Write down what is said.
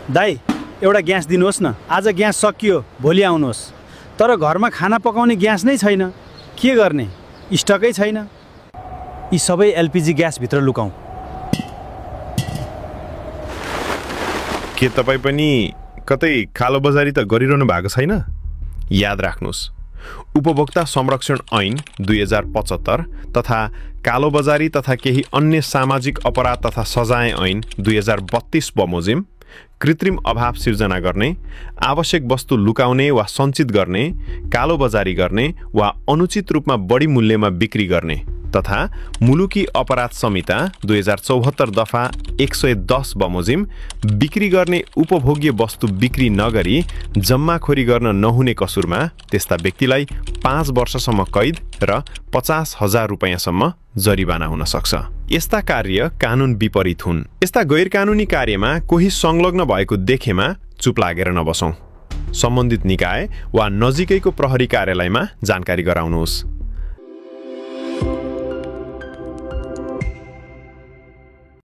दाइ एउटा ग्यास दिनुहोस् न। आज ग्यास सकियो, भोलि आउनुहोस्। तर घरमा खाना पकाउने ग्यास नै छैन, के गर्ने? स्टकै छैन। यी सबै एलपिजी ग्यासभित्र लुकाउँ। के तपाईँ पनि कतै कालोबजारी त गरिरहनु भएको छैन? याद राख्नुहोस्, उपभोक्ता संरक्षण ऐन 2075 तथा कालोबजारी तथा केही अन्य सामाजिक अपराध तथा सजाय ऐन 2032 बमोजिम कृत्रिम अभाव सिर्जना गर्ने, आवश्यक वस्तु लुकाउने वा सञ्चित गर्ने, कालोबजारी गर्ने वा अनुचित रूपमा बढी मूल्यमा बिक्री गर्ने तथा मुलुकी अपराध संहिता 2074 दफा 110 बमोजिम बिक्री गर्ने उपभोग्य वस्तु बिक्री नगरी जम्माखोरी गर्न नहुने कसुरमा त्यस्ता व्यक्तिलाई 5 वर्षसम्म कैद र 50,000 रुपैयाँसम्म जरिवाना हुन सक्छ। यस्ता कार्य कानुन विपरीत हुन्। यस्ता गैर कानुनी कार्यमा कोही संलग्न भएको देखेमा चुप लागेर नबसौं। सम्बन्धित निकाय वा नजिकैको प्रहरी कार्यालयमा जानकारी गराउनुहोस्।